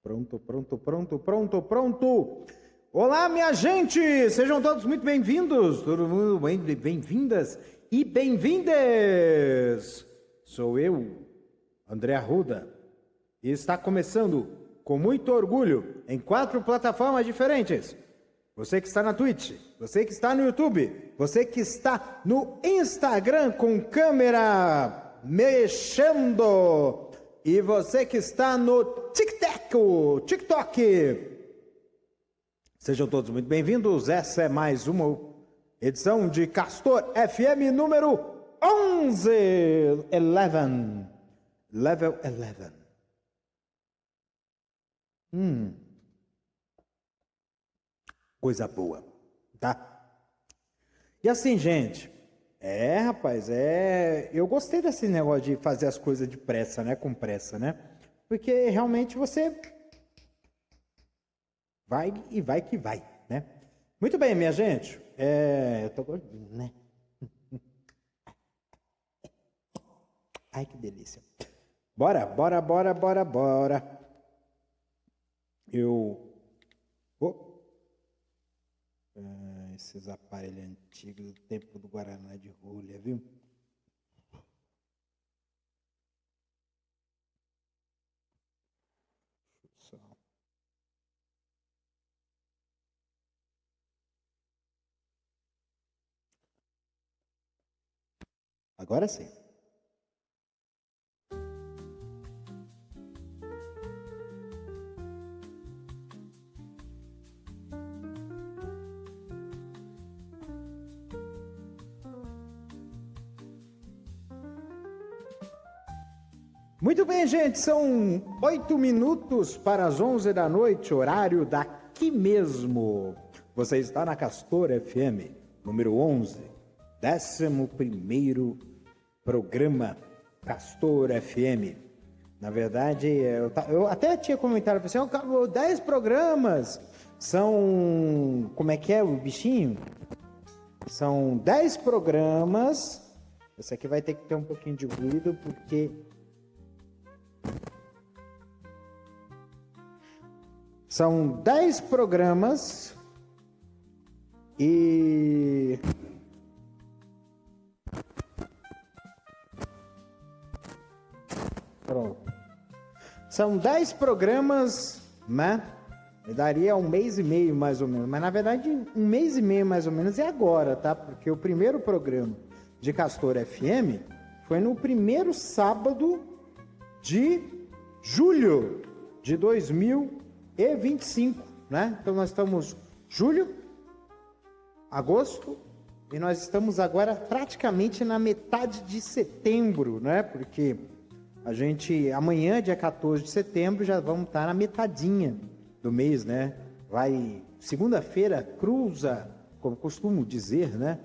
Pronto. Olá, minha gente! Sejam todos muito bem-vindos, todo mundo bem-vindas e bem-vindes! Sou eu, André Arruda, e está começando com muito orgulho em 4 plataformas diferentes. Você que está na Twitch, você que está no YouTube, você que está no Instagram com câmera mexendo e você que está no TikTok. Sejam todos muito bem-vindos. Essa é mais uma edição de Castor FM número 11. Level 11. Coisa boa, tá? E assim, gente, rapaz, eu gostei desse negócio de fazer as coisas de pressa, né? Com pressa, né? Porque realmente você vai e vai que vai, né? Muito bem, minha gente. Eu tô gordinho, né? Ai, que delícia. Bora. Esses aparelhos antigos do tempo do Guaraná de rolha, viu? Agora sim. Muito bem, gente, são 8 minutos para as 11 da noite, horário daqui mesmo. Você está na Castor FM, número 11, 11º programa Castor FM. Na verdade, eu até tinha comentado, assim, 10 programas, são, como é que é o bichinho? São 10 programas, esse aqui vai ter que ter um pouquinho de ruído, porque... São 10 programas e... Pronto. São 10 programas, né? Daria 1 mês e meio, mais ou menos. Mas, na verdade, 1 mês e meio, mais ou menos, é agora, tá? Porque o primeiro programa de Castor FM foi no primeiro sábado de julho de 2025, né? Então nós estamos julho, agosto e nós estamos agora praticamente na metade de setembro, né? Porque a gente amanhã, dia 14 de setembro, já vamos estar na metadinha do mês, né? Vai segunda-feira cruza, como costumo dizer, né?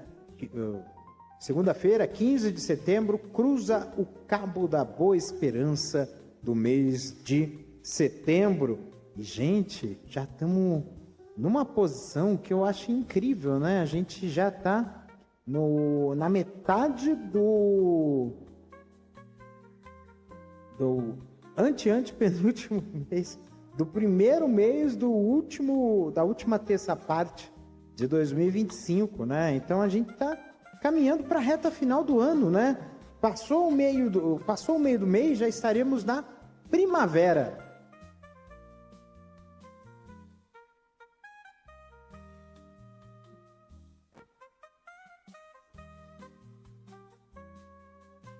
Segunda-feira, 15 de setembro, cruza o Cabo da Boa Esperança do mês de setembro. E, gente, já estamos numa posição que eu acho incrível, né? A gente já está na metade do antepenúltimo mês, do primeiro mês da última terça parte de 2025, né? Então a gente está caminhando para a reta final do ano, né? Passou o meio do mês, já estaremos na primavera.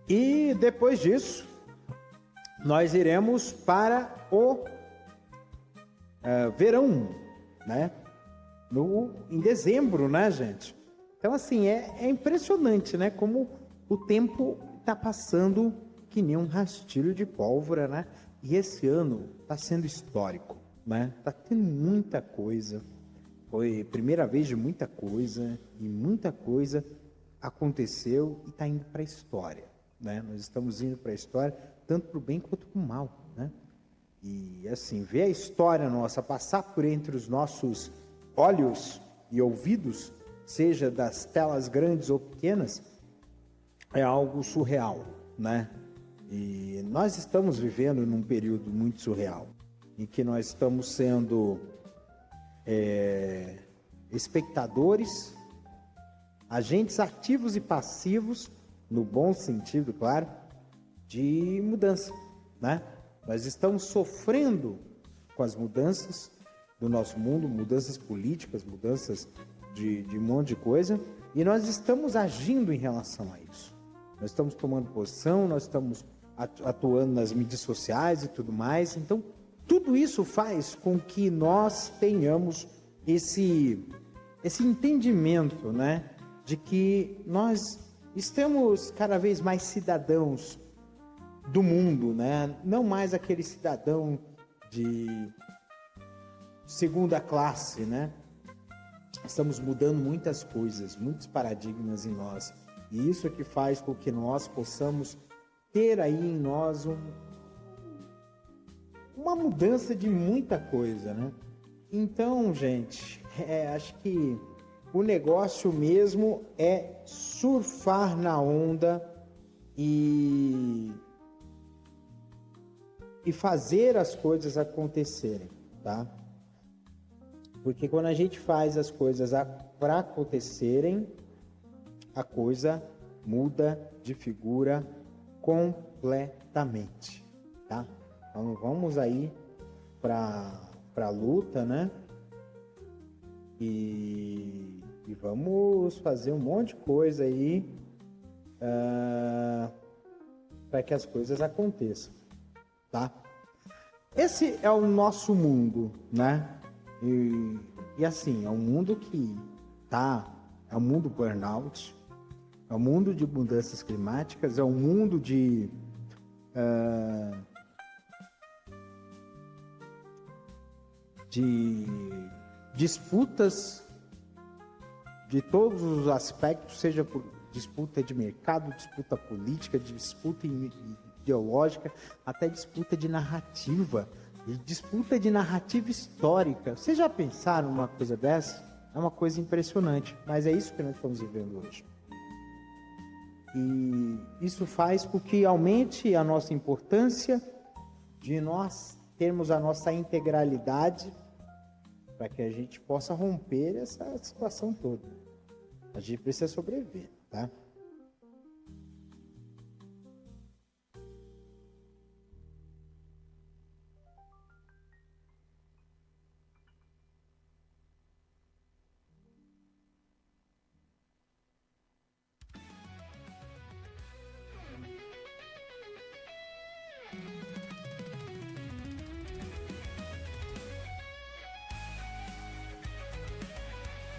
E depois disso, nós iremos para o verão, né? Em dezembro, né, gente? Então, assim, é impressionante, né? Como o tempo está passando que nem um rastilho de pólvora, né? E esse ano está sendo histórico, né? Está tendo muita coisa. Foi a primeira vez de muita coisa, e muita coisa aconteceu e está indo para a história, né? Nós estamos indo para a história, tanto para o bem quanto para o mal, né? E, assim, ver a história nossa passar por entre os nossos olhos e ouvidos, seja das telas grandes ou pequenas, é algo surreal, né? E nós estamos vivendo num período muito surreal. em que nós estamos sendo espectadores, agentes ativos e passivos, no bom sentido, claro, de mudança, né? Nós estamos sofrendo com as mudanças do nosso mundo, mudanças políticas, mudanças de um monte de coisa, e nós estamos agindo em relação a isso. Nós estamos tomando posição, nós estamos atuando nas mídias sociais e tudo mais. Então, tudo isso faz com que nós tenhamos esse entendimento, né, de que nós estamos cada vez mais cidadãos do mundo, né? Não mais aquele cidadão de segunda classe, né? Estamos mudando muitas coisas, muitos paradigmas em nós. E isso é que faz com que nós possamos ter aí em nós uma mudança de muita coisa, né? Então, gente, acho que o negócio mesmo é surfar na onda e fazer as coisas acontecerem, tá? Porque quando a gente faz as coisas para acontecerem, a coisa muda de figura completamente, tá? Então vamos aí para a luta, né? E vamos fazer um monte de coisa aí para que as coisas aconteçam, tá? Esse é o nosso mundo, né? E assim, é um mundo que é um mundo burnout, é um mundo de mudanças climáticas, é um mundo de disputas de todos os aspectos, seja por disputa de mercado, disputa política, disputa ideológica, até disputa de narrativa, disputa de narrativa histórica. Vocês já pensaram numa coisa dessa? É uma coisa impressionante, mas é isso que nós estamos vivendo hoje. E isso faz com que aumente a nossa importância de nós termos a nossa integralidade para que a gente possa romper essa situação toda. A gente precisa sobreviver, tá?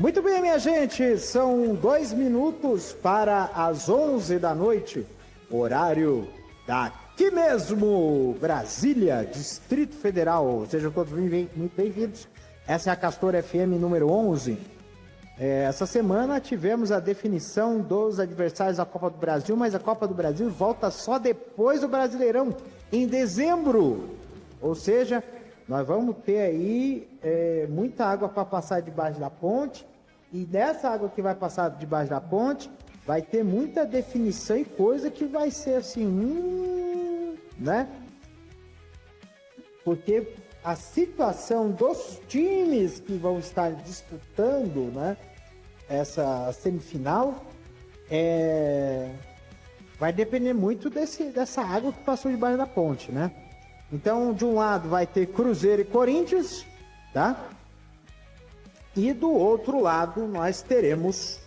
Muito bem, minha gente, são 2 minutos para as 11 da noite, horário daqui mesmo, Brasília, Distrito Federal. Sejam todos muito bem-vindos. Essa é a Castor FM número 11. Essa semana tivemos a definição dos adversários da Copa do Brasil, mas a Copa do Brasil volta só depois do Brasileirão, em dezembro. Ou seja, nós vamos ter aí muita água para passar debaixo da ponte, e dessa água que vai passar debaixo da ponte, vai ter muita definição e coisa que vai ser assim, né? Porque a situação dos times que vão estar disputando, né, essa semifinal vai depender muito dessa água que passou debaixo da ponte, né? Então, de um lado vai ter Cruzeiro e Corinthians, tá? E do outro lado nós teremos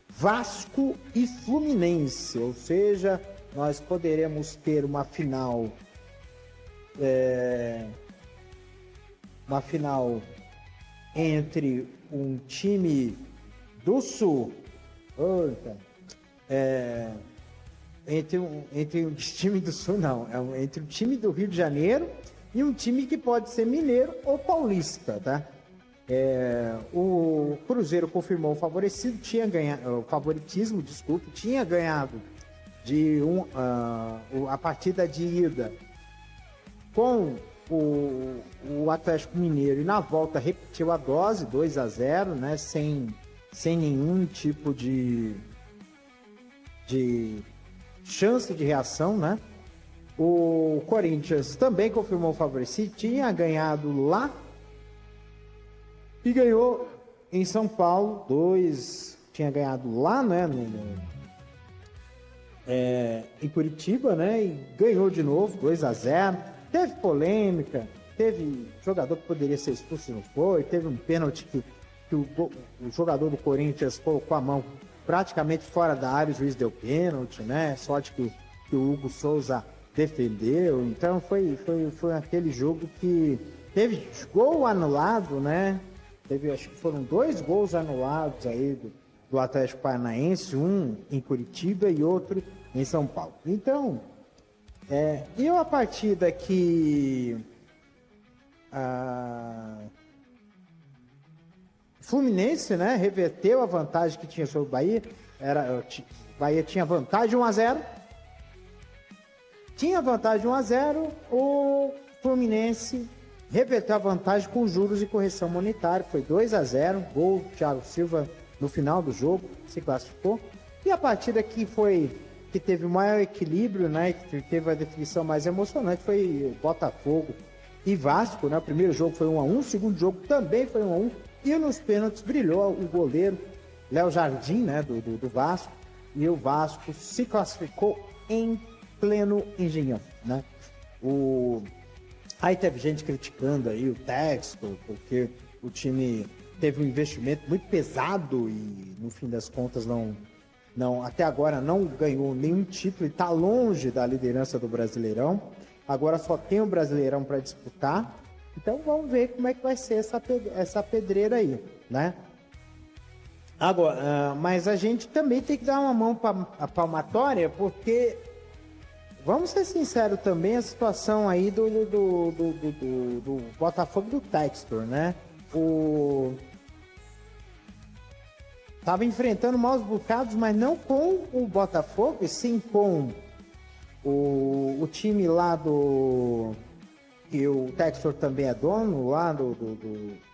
Vasco e Fluminense, ou seja, nós poderemos ter uma final entre um time do Sul, entre um time do Sul não, entre um time do Rio de Janeiro e um time que pode ser mineiro ou paulista, tá? O Cruzeiro confirmou o favoritismo, tinha ganhado a partida de ida com o Atlético Mineiro, e na volta repetiu a dose, 2-0, né? Sem nenhum tipo de chance de reação, né? O Corinthians também confirmou o favorecido, tinha ganhado lá e ganhou em São Paulo, tinha ganhado lá, né, em Curitiba, né, e ganhou de novo, 2-0. Teve polêmica, teve jogador que poderia ser expulso, não foi, teve um pênalti que o jogador do Corinthians colocou a mão praticamente fora da área, o juiz deu pênalti, né, sorte que o Hugo Souza defendeu. Então foi aquele jogo que teve gol anulado, né? Acho que foram 2 gols anulados aí do Atlético Paranaense, um em Curitiba e outro em São Paulo. Então, e a partida que Fluminense, né, reverteu a vantagem que tinha sobre o Bahia. Bahia tinha vantagem 1-0. Tinha vantagem 1-0, o Fluminense reverteu a vantagem com juros e correção monetária. Foi 2-0, gol do Thiago Silva no final do jogo, se classificou. E a partida que teve o maior equilíbrio, né, que teve a definição mais emocionante, foi Botafogo e Vasco, né? O primeiro jogo foi 1-1, o segundo jogo também foi 1-1. E nos pênaltis brilhou o goleiro Léo Jardim, né, do Vasco. E o Vasco se classificou em pleno engenhão, né? Aí teve gente criticando aí o Textor, porque o time teve um investimento muito pesado e no fim das contas até agora não ganhou nenhum título e está longe da liderança do Brasileirão. Agora só tem o Brasileirão para disputar. Então vamos ver como é que vai ser essa pedreira aí, né? Agora, mas a gente também tem que dar uma mão para a palmatória, porque vamos ser sinceros também, a situação aí do Botafogo do Textor, né? Tava enfrentando maus bocados, mas não com o Botafogo, e sim com o time lá que o Textor também é dono, lá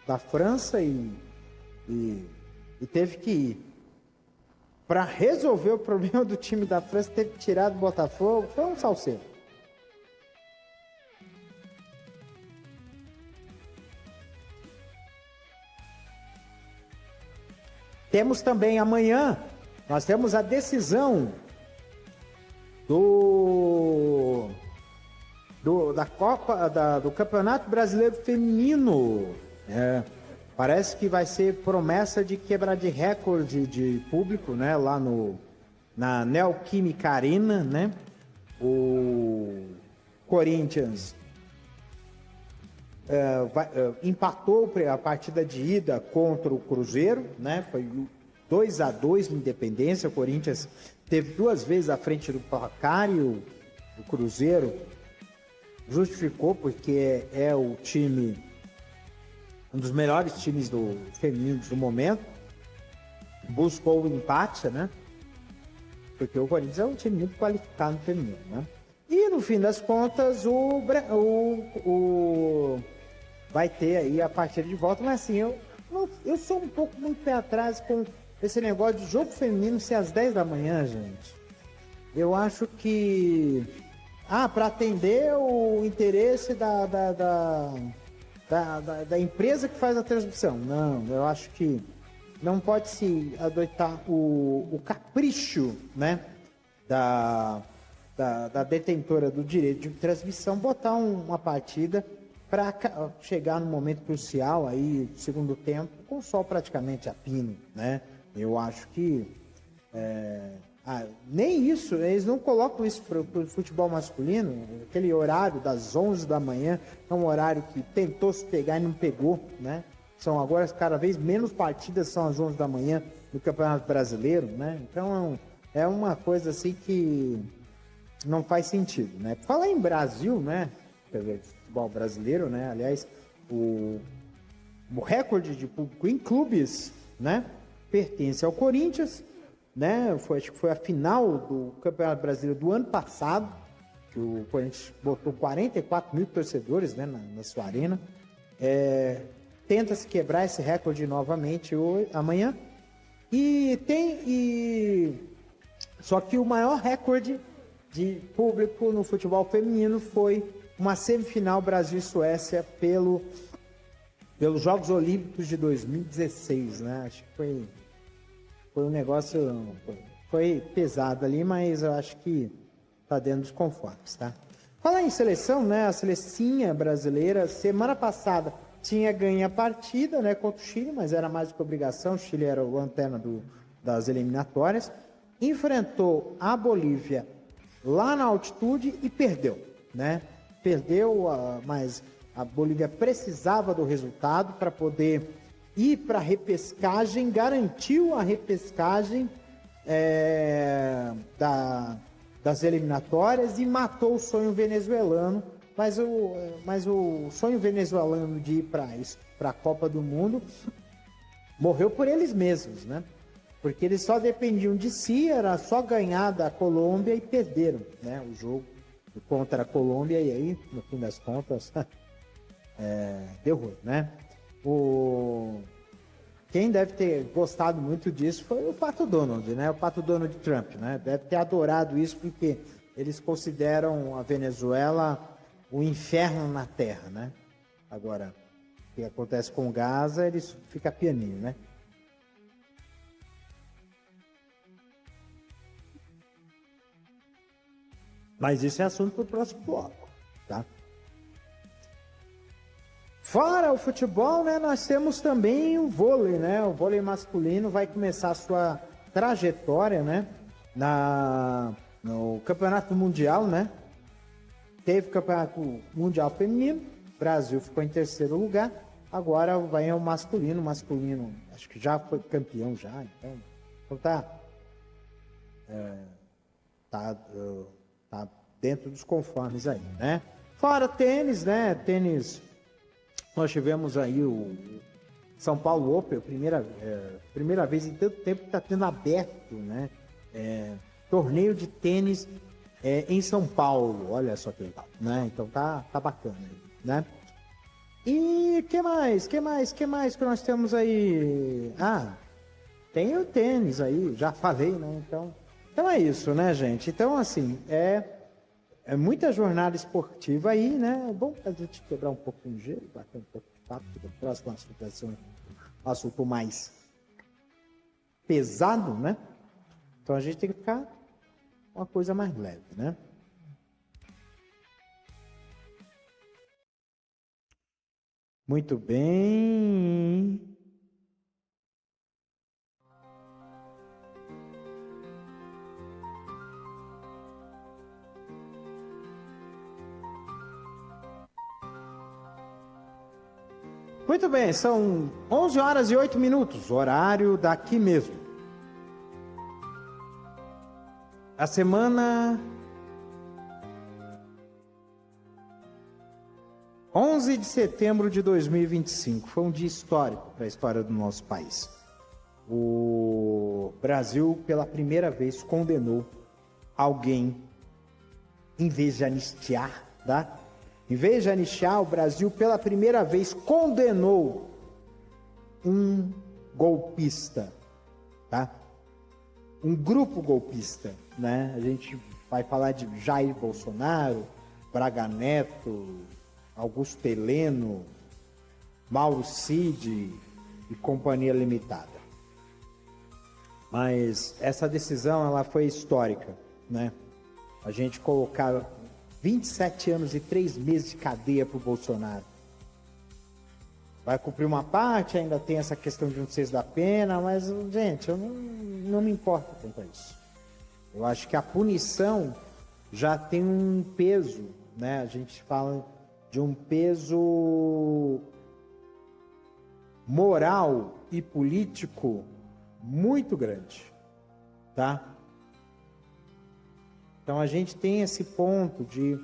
da França, e teve que ir. Para resolver o problema do time da França, teve que tirar do Botafogo. Foi um salseiro. Temos também amanhã, nós temos a decisão da Copa, do Campeonato Brasileiro Feminino. Parece que vai ser promessa de quebrar de recorde de público, né? Lá na Neoquímica Arena, né? O Corinthians empatou a partida de ida contra o Cruzeiro, né? Foi 2-2 no Independência. O Corinthians teve 2 vezes à frente do placar e o Cruzeiro justificou porque é o time, um dos melhores times do feminino do momento, buscou o empate, né? Porque o Corinthians é um time muito qualificado no feminino, né? E no fim das contas, vai ter aí a partida de volta, mas assim, eu sou um pouco muito pé atrás com esse negócio de jogo feminino ser às 10 da manhã, gente. Eu acho que para atender o interesse da empresa que faz a transmissão. Não, eu acho que não pode se adotar o capricho, né, da detentora do direito de transmissão, botar uma partida para chegar no momento crucial aí, segundo tempo, com o sol praticamente a pino, né? Eu acho que nem isso, eles não colocam isso para o futebol masculino, aquele horário das 11 da manhã, é um horário que tentou se pegar e não pegou, né? São agora cada vez menos partidas, são às 11 da manhã no Campeonato Brasileiro, né? Então é uma coisa assim que não faz sentido, né? Falar em Brasil, né? Futebol brasileiro, né? Aliás, o recorde de público em clubes, né? Pertence ao Corinthians, né? Acho que foi a final do Campeonato Brasileiro do ano passado, que o Corinthians botou 44 mil torcedores, né, na sua arena. Tenta-se quebrar esse recorde novamente amanhã. Só que o maior recorde de público no futebol feminino foi uma semifinal Brasil e Suécia pelos Jogos Olímpicos de 2016, né? Acho que foi um negócio, foi pesado ali, mas eu acho que tá dentro dos conformes, tá? Falar em seleção, né? A selecinha brasileira, semana passada, tinha ganho a partida, né, contra o Chile, mas era mais do que obrigação. O Chile era o lanterna das eliminatórias. Enfrentou a Bolívia lá na altitude e perdeu, né? Perdeu, mas a Bolívia precisava do resultado para poder ir para a repescagem, garantiu a repescagem das eliminatórias e matou o sonho venezuelano. Mas o sonho venezuelano de ir para a Copa do Mundo morreu por eles mesmos, né? Porque eles só dependiam de si, era só ganhar da Colômbia e perderam, né? O jogo contra a Colômbia e aí, no fim das contas, deu ruim, né? Quem deve ter gostado muito disso foi o Pato Donald, né? O Pato Donald Trump, né? Deve ter adorado isso porque eles consideram a Venezuela o inferno na Terra, né? Agora, o que acontece com Gaza, eles fica pianinho, né? Mas isso é assunto para o próximo bloco, tá? Fora o futebol, né, nós temos também o vôlei, né? O vôlei masculino vai começar a sua trajetória, né? No Campeonato Mundial, né? Teve Campeonato Mundial Feminino, o Brasil ficou em terceiro lugar, agora vai o masculino, acho que já foi campeão já, então tá dentro dos conformes aí, né? Fora tênis, né? Tênis, nós tivemos aí o São Paulo Open, primeira vez em tanto tempo que está tendo aberto, né? Torneio de tênis em São Paulo, olha só que legal, né? Então tá bacana, né? E que mais que nós temos aí? Tem o tênis aí, já falei, né? Então é isso, né, gente? Então, assim, é muita jornada esportiva aí, né? É bom a gente quebrar um pouco de gelo, bater um pouco de papo, porque o próximo assunto vai ser um assunto mais pesado, né? Então a gente tem que ficar uma coisa mais leve, né? Muito bem. Muito bem, são 11 horas e 8 minutos, horário daqui mesmo. A semana 11 de setembro de 2025 foi um dia histórico para a história do nosso país. O Brasil, pela primeira vez, condenou alguém, em vez de anistiar, tá? Em vez de anistiar, o Brasil, pela primeira vez, condenou um golpista, tá? Um grupo golpista, né? A gente vai falar de Jair Bolsonaro, Braga Neto, Augusto Heleno, Mauro Cid e Companhia Limitada. Mas essa decisão, ela foi histórica, né? A gente colocar 27 anos e 3 meses de cadeia para o Bolsonaro. Vai cumprir uma parte, ainda tem essa questão de 1/6 da pena, mas, gente, eu não me importo quanto a isso. Eu acho que a punição já tem um peso, né? A gente fala de um peso moral e político muito grande, tá? Então a gente tem esse ponto de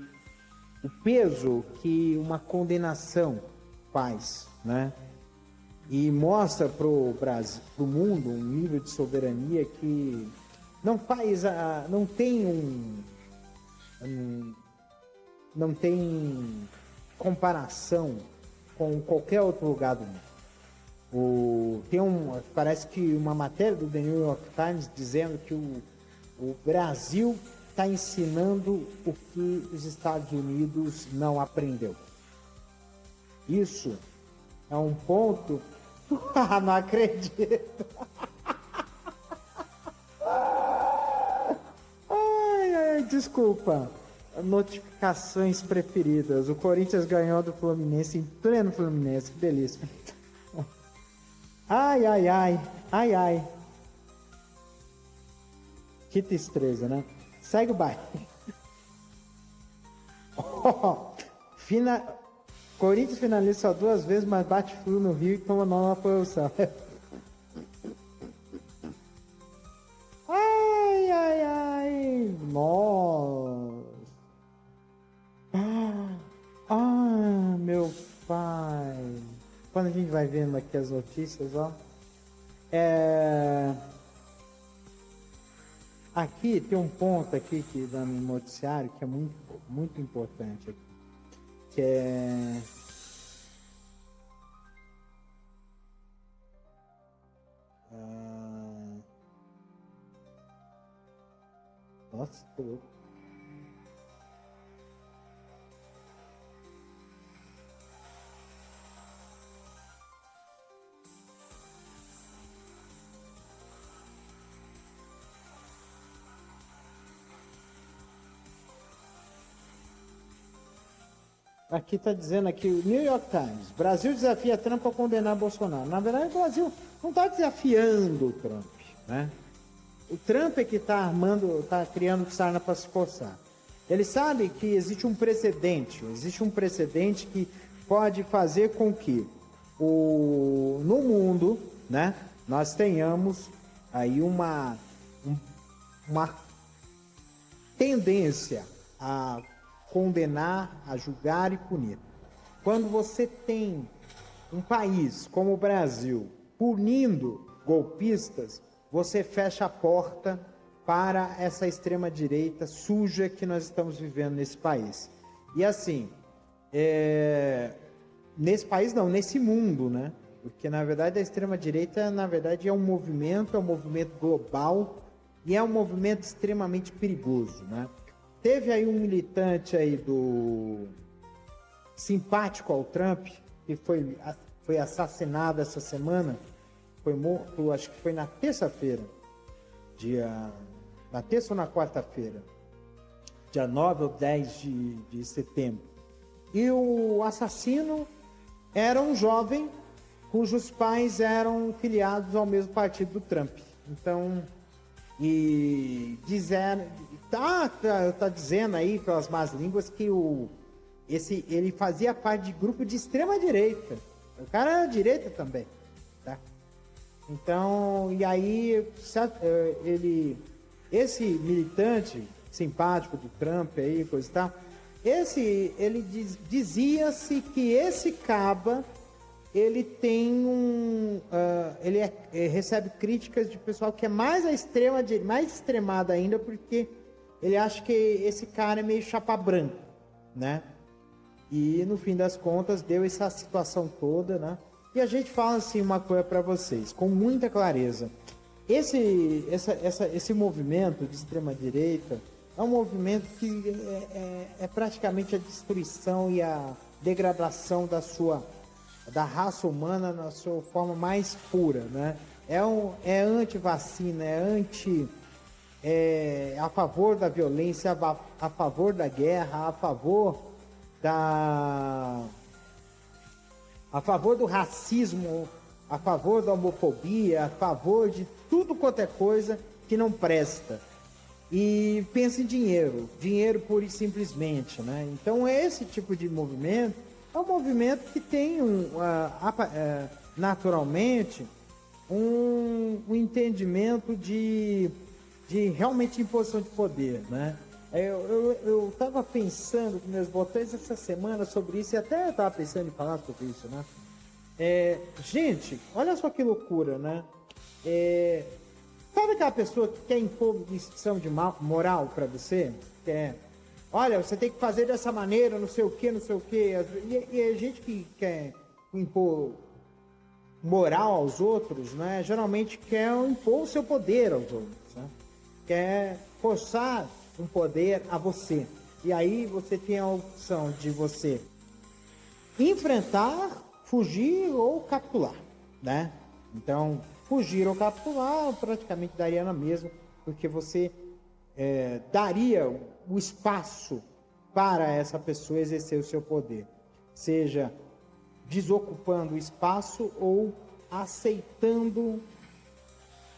o peso que uma condenação faz, né? E mostra para o Brasil, para o mundo, um nível de soberania que não tem comparação com qualquer outro lugar do mundo. Parece que uma matéria do The New York Times dizendo que o Brasil está ensinando o que os Estados Unidos não aprendeu. Isso é um ponto. Não acredito. Ai, desculpa. Notificações preferidas. O Corinthians ganhou do Fluminense em pleno Fluminense. Que delícia. Ai, ai, ai. Ai, ai. Que tristeza, né? Segue o baile. Corinthians finaliza só 2 vezes, mas bate Flu no Rio e toma 9 posição. Ai, ai, ai. Nossa. Meu pai. Quando a gente vai vendo aqui as notícias, ó. Aqui tem um ponto aqui que dá no noticiário que é muito, muito importante aqui. Que é... Nossa, tô louco. Aqui está dizendo aqui, o New York Times, Brasil desafia Trump a condenar Bolsonaro. Na verdade, o Brasil não está desafiando o Trump, né? O Trump é que está criando sarna para se coçar. Ele sabe que existe um precedente que pode fazer com que no mundo, né, nós tenhamos aí uma tendência a condenar, a julgar e punir. Quando você tem um país como o Brasil punindo golpistas, você fecha a porta para essa extrema-direita suja que nós estamos vivendo nesse país. E assim, nesse país não, nesse mundo, né? Porque na verdade a extrema-direita, na verdade, é um movimento global e é um movimento extremamente perigoso, né? Teve aí um militante aí simpático ao Trump, que foi assassinado essa semana, foi morto, acho que foi na terça-feira, na terça ou na quarta-feira, dia 9 ou 10 de setembro. E o assassino era um jovem cujos pais eram filiados ao mesmo partido do Trump. Então, tá dizendo aí pelas más línguas que ele fazia parte de grupo de extrema direita. O cara era direita também, tá? Então, e aí esse militante simpático do Trump aí, coisa e tal, dizia-se que esse caba ele tem recebe críticas de pessoal que é mais extremado ainda, porque ele acha que esse cara é meio chapa branca, né? E no fim das contas deu essa situação toda, né? E a gente fala assim uma coisa para vocês, com muita clareza. Esse movimento de extrema direita é um movimento que é praticamente a destruição e a degradação da raça humana na sua forma mais pura, né? É anti-vacina, a favor da violência, a favor da guerra, a favor do racismo, a favor da homofobia, a favor de tudo quanto é coisa que não presta. E pensa em dinheiro pura e simplesmente, né? Então esse tipo de movimento é um movimento que tem naturalmente um entendimento de realmente imposição de poder, né? Eu estava pensando com meus botões essa semana sobre isso, e até estava pensando em falar sobre isso, né? Gente, olha só que loucura, né? Sabe aquela pessoa que quer impor lição de moral para você? Olha, você tem que fazer dessa maneira, não sei o que, não sei o que. E a gente que quer impor moral aos outros, né? Geralmente quer impor o seu poder aos outros, né? Quer forçar um poder a você. E aí você tem a opção de você enfrentar, fugir ou capitular, né? Então, fugir ou capitular praticamente daria na mesma, porque você daria o espaço para essa pessoa exercer o seu poder, seja desocupando o espaço ou aceitando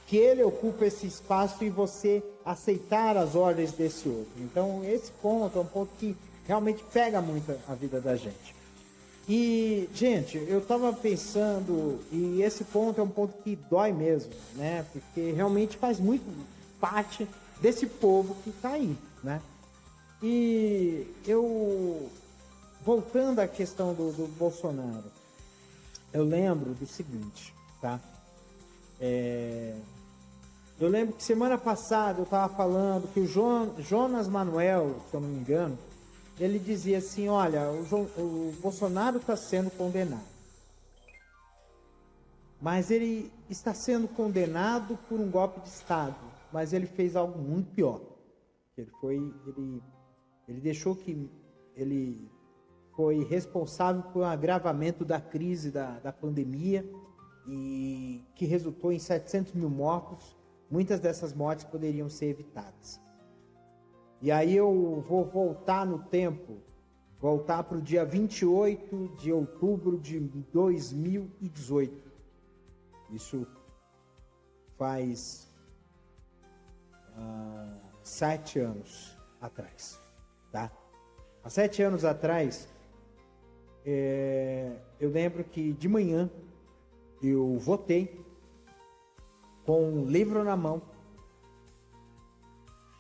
que ele ocupa esse espaço e você aceitar as ordens desse outro. Então, esse ponto é um ponto que realmente pega muito a vida da gente. E, gente, eu estava pensando, e esse ponto é um ponto que dói mesmo, né? Porque realmente faz muito parte desse povo que está aí, né? E eu, voltando à questão do Bolsonaro, eu lembro do seguinte, tá? Eu lembro que semana passada eu estava falando que o Jonas Manuel, se eu não me engano, ele dizia assim, olha, o Bolsonaro está sendo condenado. Mas ele está sendo condenado por um golpe de Estado. Mas ele fez algo muito pior. Ele deixou que ele foi responsável por um agravamento da crise da pandemia e que resultou em 700 mil mortos. Muitas dessas mortes poderiam ser evitadas. E aí eu vou voltar no tempo, voltar para o dia 28 de outubro de 2018. Isso faz 7 anos atrás, tá? Há 7 anos atrás, eu lembro que de manhã eu votei com um livro na mão,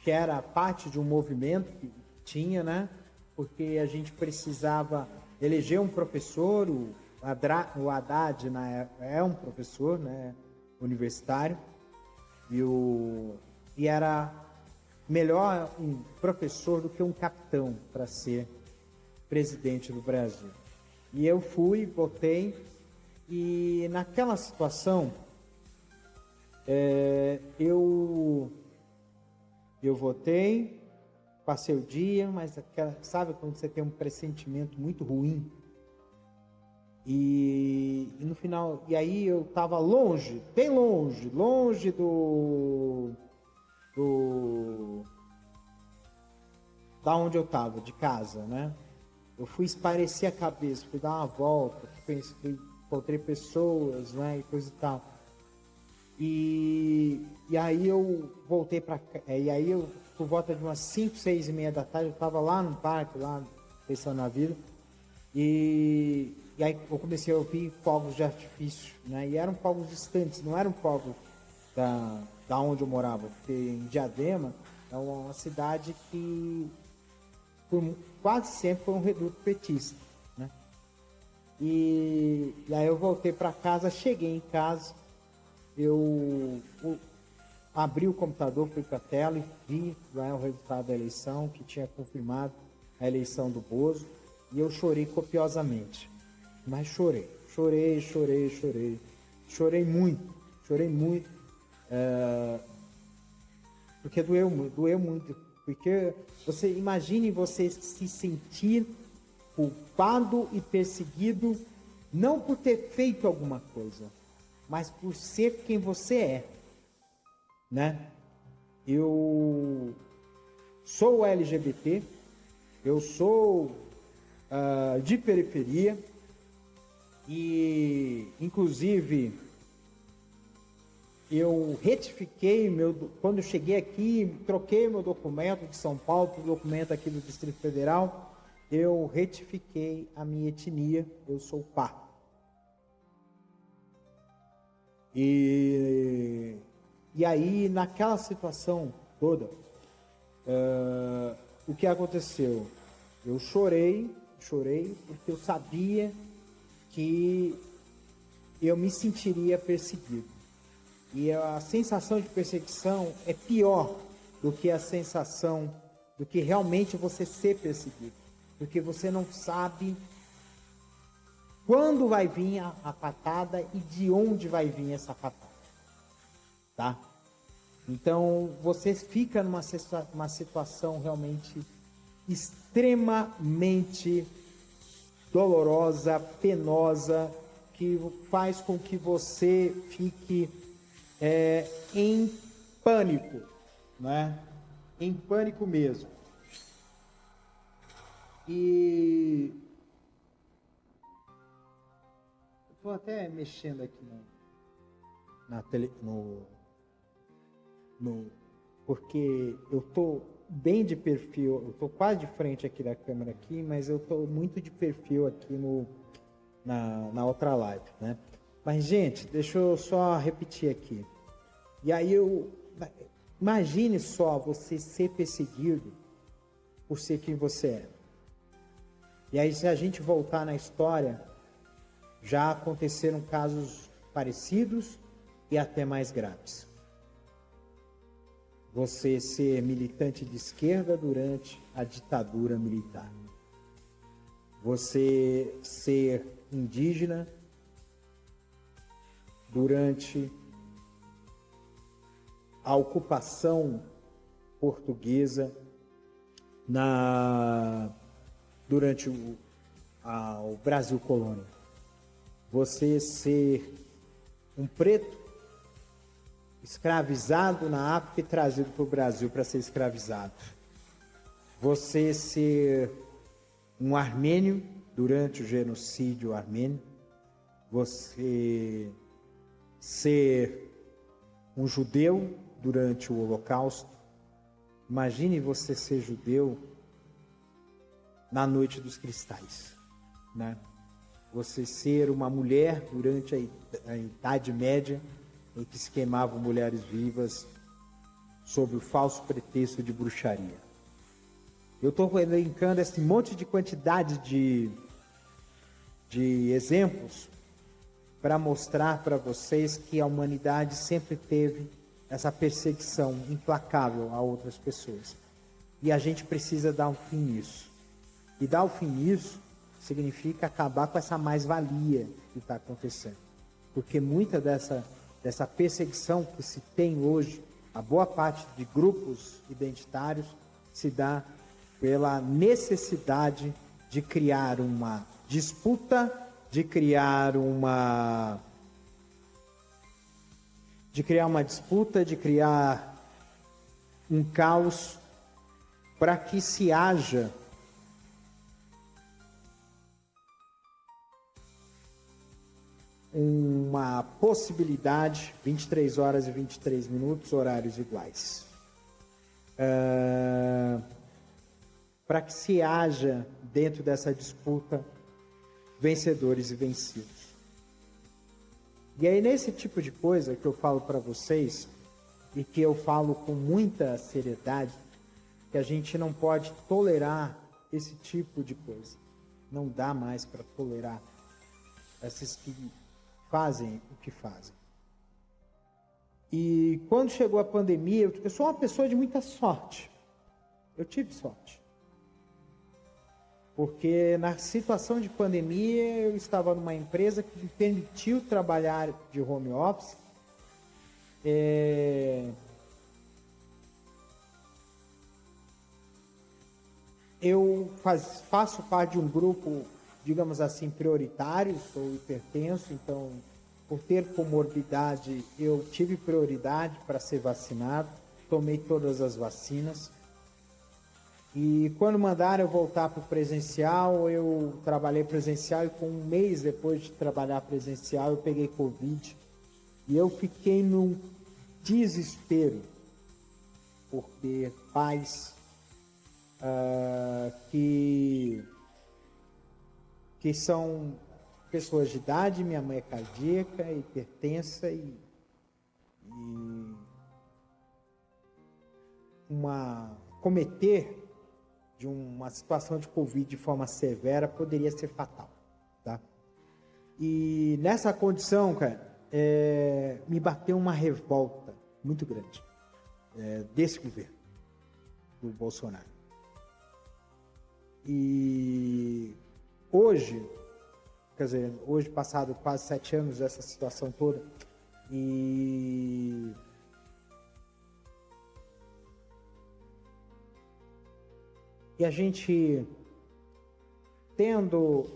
que era parte de um movimento que tinha, né? Porque a gente precisava eleger um professor, o Haddad na época é um professor, né, universitário, e era melhor um professor do que um capitão para ser presidente do Brasil. E eu fui, votei, e naquela situação eu votei, passei o dia, mas sabe quando você tem um pressentimento muito ruim? E no final, e aí eu estava longe, bem longe da onde eu estava, de casa, né? Eu fui espairecer a cabeça, fui dar uma volta, encontrei pessoas, né, e coisa e tal. E aí eu voltei para e aí eu, por volta de umas 5, 6 e meia da tarde, eu estava lá no parque, lá pensando na vida, e aí eu comecei a ouvir fogos de artifício, né? E eram fogos distantes, não eram fogos da onde eu morava, porque em Diadema é uma cidade que quase sempre foi um reduto petista, né? E aí eu voltei para casa, cheguei em casa, eu abri o computador, fui para a tela e vi lá o resultado da eleição, que tinha confirmado a eleição do Bozo, e eu chorei copiosamente. Mas chorei muito, porque doeu muito, porque você imagine você se sentir culpado e perseguido, não por ter feito alguma coisa, mas por ser quem você é, né? Eu sou LGBT, eu sou de periferia e, inclusive, eu retifiquei quando eu cheguei aqui, troquei meu documento de São Paulo para o documento aqui do Distrito Federal, eu retifiquei a minha etnia, eu sou pá. E aí, naquela situação toda, o que aconteceu? Eu chorei porque eu sabia que eu me sentiria perseguido. E a sensação de perseguição é pior do que a sensação do que realmente você ser perseguido. Porque você não sabe quando vai vir a patada e de onde vai vir essa patada. Tá? Então, você fica numa uma situação realmente extremamente dolorosa, penosa, que faz com que você fique em pânico, né? Em pânico mesmo. E estou até mexendo aqui porque eu tô bem de perfil, eu tô quase de frente aqui da câmera aqui, mas eu tô muito de perfil aqui na outra live, né? Mas, gente, deixa eu só repetir aqui. E aí imagine só você ser perseguido por ser quem você é. E aí, se a gente voltar na história, já aconteceram casos parecidos e até mais graves. Você ser militante de esquerda durante a ditadura militar. Você ser indígena durante a ocupação portuguesa durante o Brasil colônia. Você ser um preto escravizado na África e trazido para o Brasil para ser escravizado. Você ser um armênio durante o genocídio armênio. Você ser um judeu durante o Holocausto. Imagine você ser judeu na Noite dos Cristais, né? Você ser uma mulher durante a Idade Média, em que se queimavam mulheres vivas sob o falso pretexto de bruxaria. Eu estou elencando esse monte de quantidade de exemplos para mostrar para vocês que a humanidade sempre teve essa perseguição implacável a outras pessoas. E a gente precisa dar um fim nisso. E dar o fim nisso significa acabar com essa mais-valia que está acontecendo. Porque muita dessa perseguição que se tem hoje, a boa parte de grupos identitários, se dá pela necessidade de criar uma disputa, de criar uma um caos para que se haja uma possibilidade, 23 horas e 23 minutos, horários iguais. Para que se haja, dentro dessa disputa, vencedores e vencidos. E aí, nesse tipo de coisa que eu falo para vocês, e que eu falo com muita seriedade, que a gente não pode tolerar esse tipo de coisa. Não dá mais para tolerar esses que fazem o que fazem. E quando chegou a pandemia, eu sou uma pessoa de muita sorte. Eu tive sorte. Porque na situação de pandemia, eu estava numa empresa que me permitiu trabalhar de home office. Eu faço parte de um grupo, digamos assim, prioritário, sou hipertenso, então, por ter comorbidade, eu tive prioridade para ser vacinado, tomei todas as vacinas. E quando mandaram eu voltar para o presencial, eu trabalhei presencial e com um mês depois de trabalhar presencial, eu peguei Covid. E eu fiquei num desespero por ter pais que são pessoas de idade, minha mãe é cardíaca, hipertensa e cometer de uma situação de Covid de forma severa poderia ser fatal, tá? E nessa condição, cara, me bateu uma revolta muito grande desse governo, do Bolsonaro. E hoje, passado quase 7 anos dessa situação toda, e E a gente tendo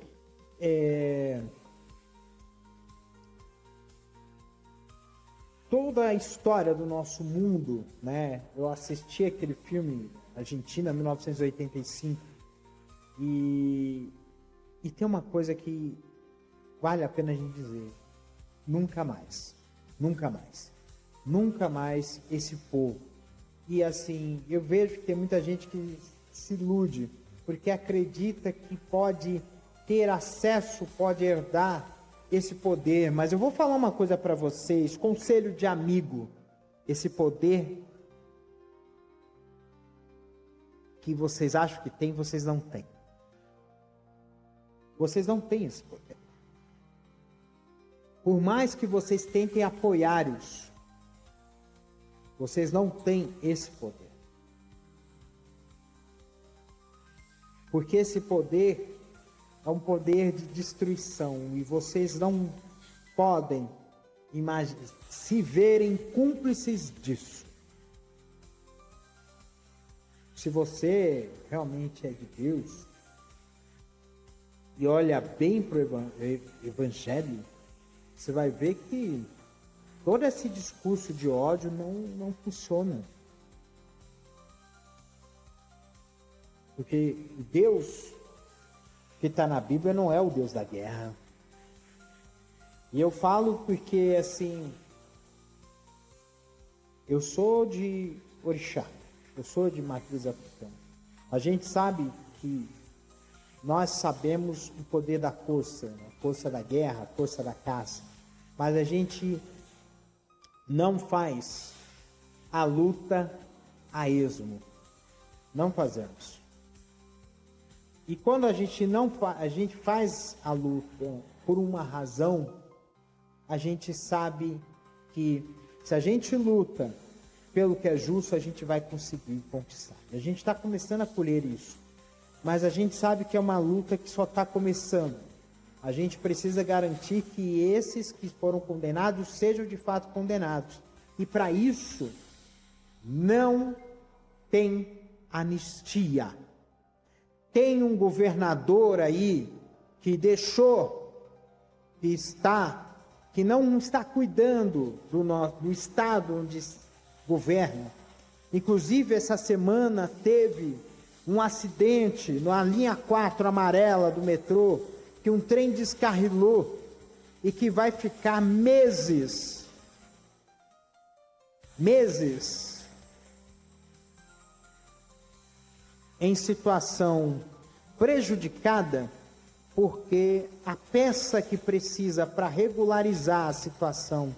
toda a história do nosso mundo, né? Eu assisti aquele filme Argentina 1985 e tem uma coisa que vale a pena a gente dizer: nunca mais, nunca mais, nunca mais esse povo. E assim, eu vejo que tem muita gente que se ilude porque acredita que pode ter acesso, pode herdar esse poder. Mas eu vou falar uma coisa para vocês, conselho de amigo: esse poder que vocês acham que tem, vocês não têm. Vocês não têm esse poder. Por mais que vocês tentem apoiar isso, vocês não têm esse poder. Porque esse poder é um poder de destruição e vocês não podem se verem cúmplices disso. Se você realmente é de Deus e olha bem para o Evangelho, você vai ver que todo esse discurso de ódio não funciona. Porque Deus que está na Bíblia não é o Deus da guerra. E eu falo porque, assim, eu sou de Orixá, eu sou de matriz africana. A gente sabe que nós sabemos o poder da força, né? A força da guerra, a força da caça, mas a gente não faz a luta a esmo. Não fazemos. E quando a gente a gente faz a luta por uma razão, a gente sabe que se a gente luta pelo que é justo, a gente vai conseguir conquistar. A gente está começando a colher isso, mas a gente sabe que é uma luta que só está começando. A gente precisa garantir que esses que foram condenados sejam de fato condenados. E para isso, não tem anistia. Tem um governador aí que que não está cuidando do estado onde governa. Inclusive, essa semana teve um acidente na linha 4 amarela do metrô, que um trem descarrilou e que vai ficar meses em situação prejudicada, porque a peça que precisa para regularizar a situação,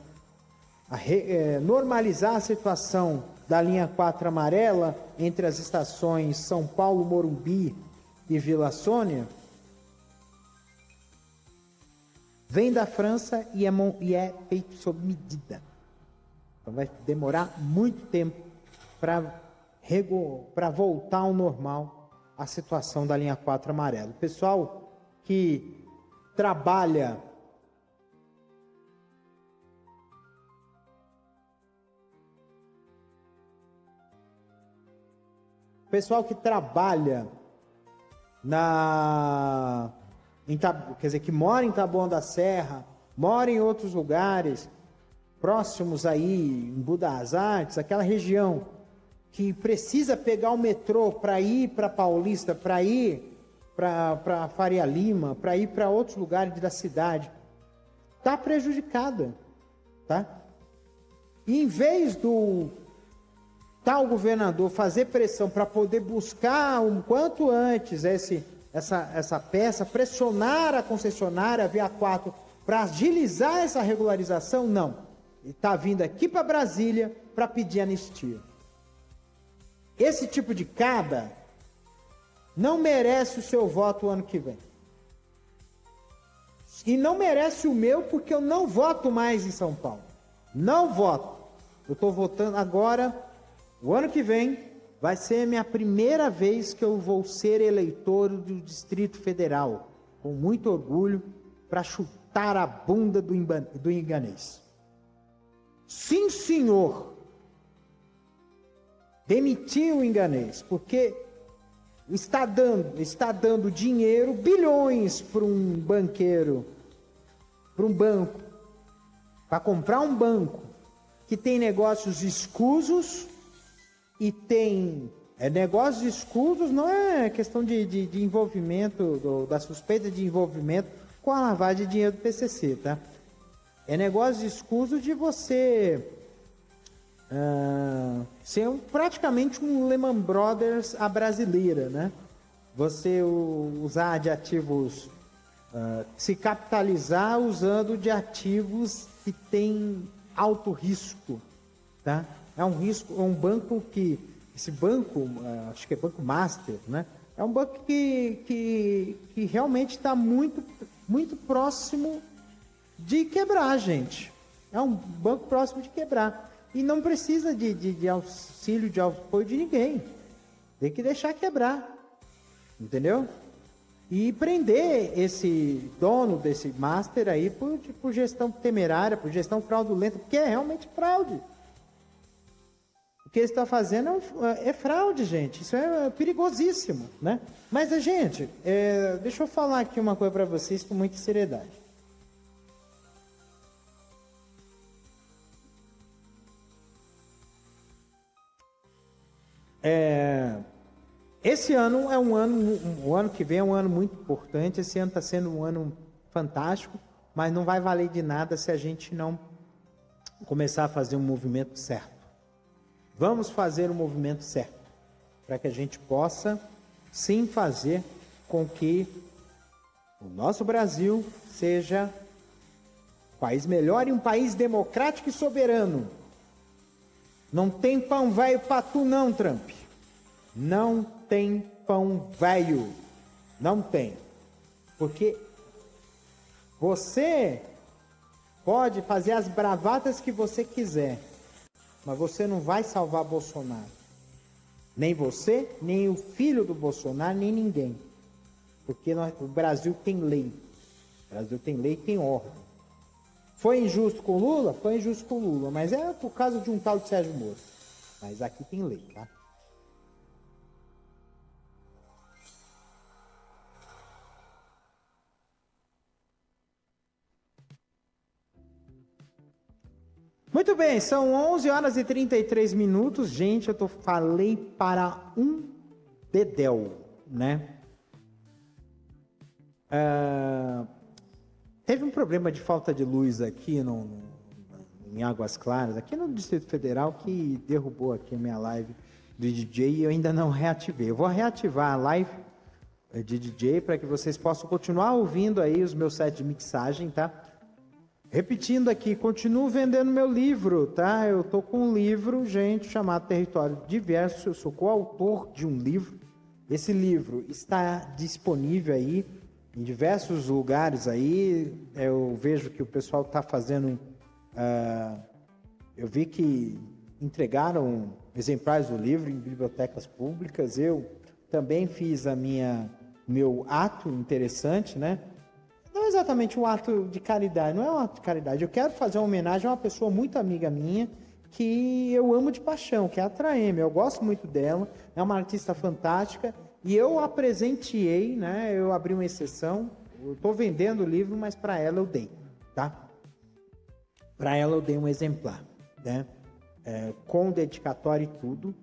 normalizar a situação da linha 4 amarela entre as estações São Paulo, Morumbi e Vila Sônia, vem da França e é feito sob medida. Então vai demorar muito tempo para voltar ao normal a situação da linha 4 amarela. O pessoal que trabalha que mora em Taboão da Serra, mora em outros lugares próximos aí, em Buda das Artes, aquela região que precisa pegar o metrô para ir para Paulista, para ir para Faria Lima, para ir para outros lugares da cidade, está prejudicada, tá? E em vez do tal governador fazer pressão para poder buscar um quanto antes essa peça, pressionar a concessionária, a Via 4, para agilizar essa regularização, não. Ele está vindo aqui para Brasília para pedir anistia. Esse tipo de cabra não merece o seu voto o ano que vem. E não merece o meu, porque eu não voto mais em São Paulo. Não voto. Eu estou votando agora, o ano que vem, vai ser a minha primeira vez que eu vou ser eleitor do Distrito Federal. Com muito orgulho, para chutar a bunda do Inganês. Sim, senhor. Demitir o Inganês, porque está dando dinheiro, bilhões para um banqueiro, para um banco, para comprar um banco que tem negócios escusos e tem negócios escusos, não é questão de envolvimento, da suspeita de envolvimento com a lavagem de dinheiro do PCC, tá? É negócio escuso de você ser praticamente um Lehman Brothers à brasileira, né? Você usar de ativos, se capitalizar usando de ativos que tem alto risco, tá? É um risco, é um banco que, esse banco, acho que é Banco Master, né? É um banco que realmente está muito, muito próximo de quebrar, gente. É um banco próximo de quebrar. E não precisa de auxílio, de apoio de ninguém. Tem que deixar quebrar. Entendeu? E prender esse dono desse master aí por gestão temerária, por gestão fraudulenta, porque é realmente fraude. O que ele está fazendo é fraude, gente. Isso é perigosíssimo, né? Mas, gente, deixa eu falar aqui uma coisa para vocês com muita seriedade. Esse ano é o ano que vem é um ano muito importante. Esse ano está sendo um ano fantástico, mas não vai valer de nada se a gente não começar a fazer um movimento certo. Vamos fazer um movimento certo, para que a gente possa, sim, fazer com que o nosso Brasil seja um país melhor e um país democrático e soberano. Não tem pão velho para tu não, Trump. Não tem pão velho. Não tem. Porque você pode fazer as bravatas que você quiser, mas você não vai salvar Bolsonaro. Nem você, nem o filho do Bolsonaro, nem ninguém. Porque o Brasil tem lei. O Brasil tem lei e tem ordem. Foi injusto com Lula? Foi injusto com Lula, mas é por causa de um tal de Sérgio Moro. Mas aqui tem lei, tá? Muito bem, são 11 horas e 33 minutos. Gente, falei para um dedéu, né? Teve um problema de falta de luz aqui em Águas Claras, aqui no Distrito Federal, que derrubou aqui a minha live de DJ e eu ainda não reativei. Eu vou reativar a live de DJ para que vocês possam continuar ouvindo aí os meus sets de mixagem, tá? Repetindo aqui, continuo vendendo meu livro, tá? Eu tô com um livro, gente, chamado Território Diverso. Eu sou coautor de um livro. Esse livro está disponível aí em diversos lugares aí. Eu vejo que o pessoal está fazendo... eu vi que entregaram exemplares do livro em bibliotecas públicas. Eu também fiz meu ato interessante, né? Não é exatamente um ato de caridade, não é um ato de caridade. Eu quero fazer uma homenagem a uma pessoa muito amiga minha, que eu amo de paixão, que é a Traeme. Eu gosto muito dela, é uma artista fantástica, e eu a presenteei, né? Eu abri uma exceção, eu estou vendendo o livro, mas para ela eu dei, tá? Para ela eu dei um exemplar, né? Com dedicatório e tudo.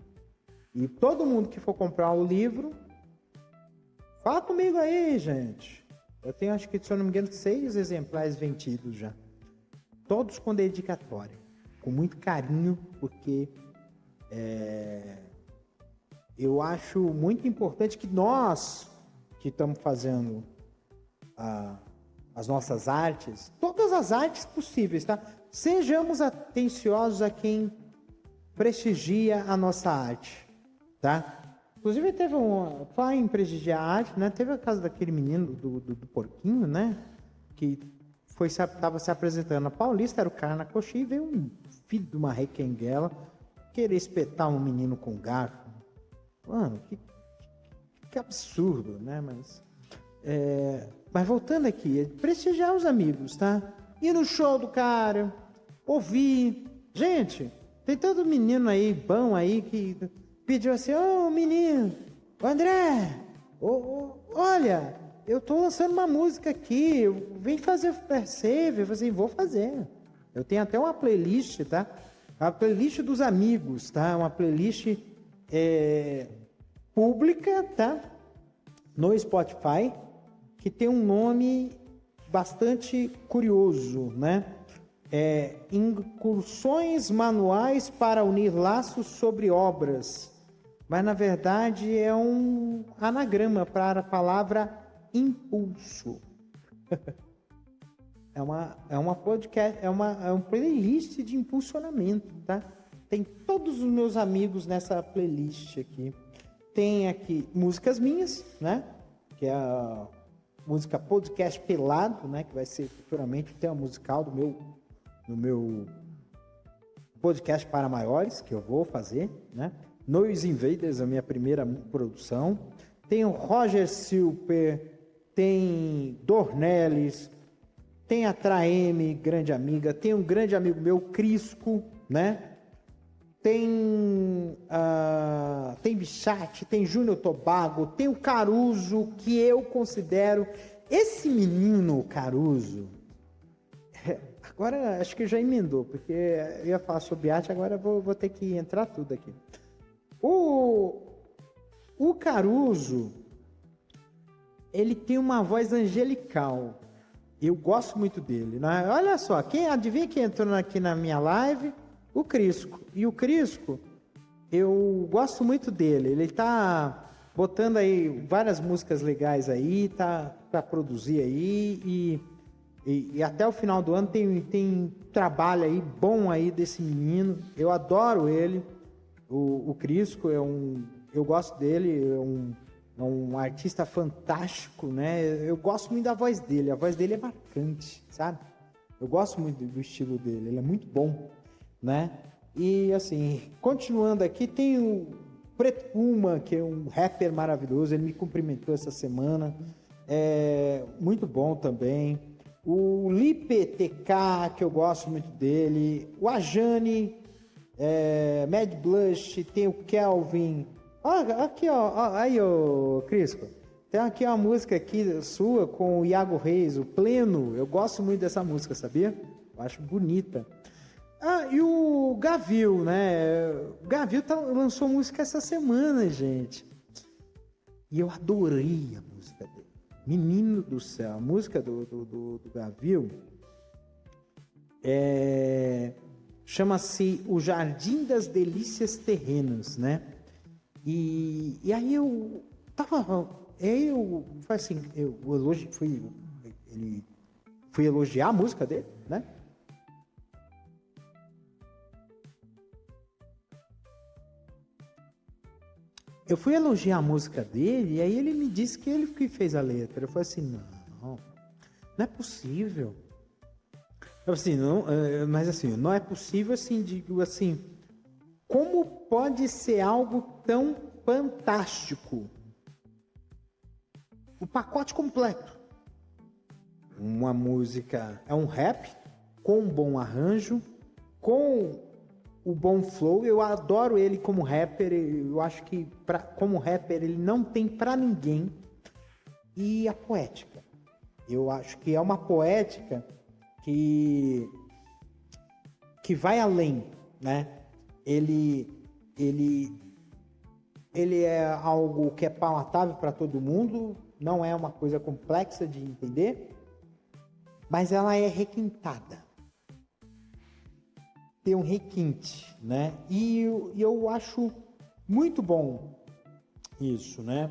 E todo mundo que for comprar o livro, fala comigo aí, gente. Eu tenho, acho que, se eu não me engano, 6 exemplares vendidos já. Todos com dedicatória. Com muito carinho, porque eu acho muito importante que nós, que estamos fazendo as nossas artes, todas as artes possíveis, tá? Sejamos atenciosos a quem prestigia a nossa arte, tá? Inclusive teve falar em prestigiar a arte, né? Teve a casa daquele menino do porquinho, né? Que estava se apresentando na Paulista, era o cara na coxinha, e veio um filho de uma requenguela querer espetar um menino com garfo. Mano, que absurdo, né? Mas voltando aqui, prestigiar os amigos, tá? Ir no show do cara, ouvir. Gente, tem tanto menino aí, bom aí, que pediu assim, ô menino, André, olha, eu tô lançando uma música aqui, vem fazer o super save. Eu falei assim, vou fazer. Eu tenho até uma playlist, tá? A playlist dos amigos, tá? Uma playlist pública, tá? No Spotify, que tem um nome bastante curioso, né? Incursões manuais para unir laços sobre obras. Mas, na verdade, é um anagrama para a palavra impulso. É uma podcast, é um playlist de impulsionamento, tá? Tem todos os meus amigos nessa playlist aqui. Tem aqui músicas minhas, né? Que é a música Podcast Pelado, né? Que vai ser futuramente o tema musical do meu podcast para maiores, que eu vou fazer, né? Noise Invaders, a minha primeira produção. Tem o Roger Silper, tem Dornelles, tem a Traeme, grande amiga, tem um grande amigo meu, Crisco, né? Tem Bichate, tem Júnior Tobago, tem o Caruso, que eu considero esse menino Caruso. Agora acho que já emendou, porque eu ia falar sobre arte, agora vou ter que entrar tudo aqui. O Caruso, ele tem uma voz angelical. Eu gosto muito dele, né? Olha só, adivinha quem entrou aqui na minha live? O Crisco. E o Crisco, eu gosto muito dele. Ele tá botando aí várias músicas legais aí, tá para produzir aí e até o final do ano tem trabalho aí bom aí desse menino. Eu adoro ele. O Crisco eu gosto dele, é um artista fantástico, né? Eu gosto muito da voz dele, a voz dele é marcante, sabe? Eu gosto muito do estilo dele, ele é muito bom, né? E assim, continuando aqui, tem o Preto Puma, que é um rapper maravilhoso, ele me cumprimentou essa semana, muito bom também. O Lipe TK, que eu gosto muito dele, o Ajani, Mad Blush, tem o Kelvin. Aqui, ó, aí, ô Crisco. Tem aqui uma música aqui sua com o Iago Reis, o Pleno. Eu gosto muito dessa música, sabia? Eu acho bonita. E o Gavil, né? O Gavil lançou música essa semana, gente. E eu adorei a música dele. Menino do céu, a música do Gavil chama-se O Jardim das Delícias Terrenas, né? E aí eu fui elogiar a música dele, né? Eu fui elogiar a música dele e aí ele me disse que ele que fez a letra. Eu falei assim, não é possível. Eu assim, não, mas assim, não é possível assim, digo assim, como pode ser algo tão fantástico? O pacote completo. Uma música, é um rap com um bom arranjo, com o bom flow. Eu adoro ele como rapper. Eu acho que como rapper ele não tem pra ninguém. E a poética. Eu acho que é uma poética que vai além, né? Ele é algo que é palatável para todo mundo, não é uma coisa complexa de entender, mas ela é requintada. Tem um requinte, né? E eu acho muito bom isso, né?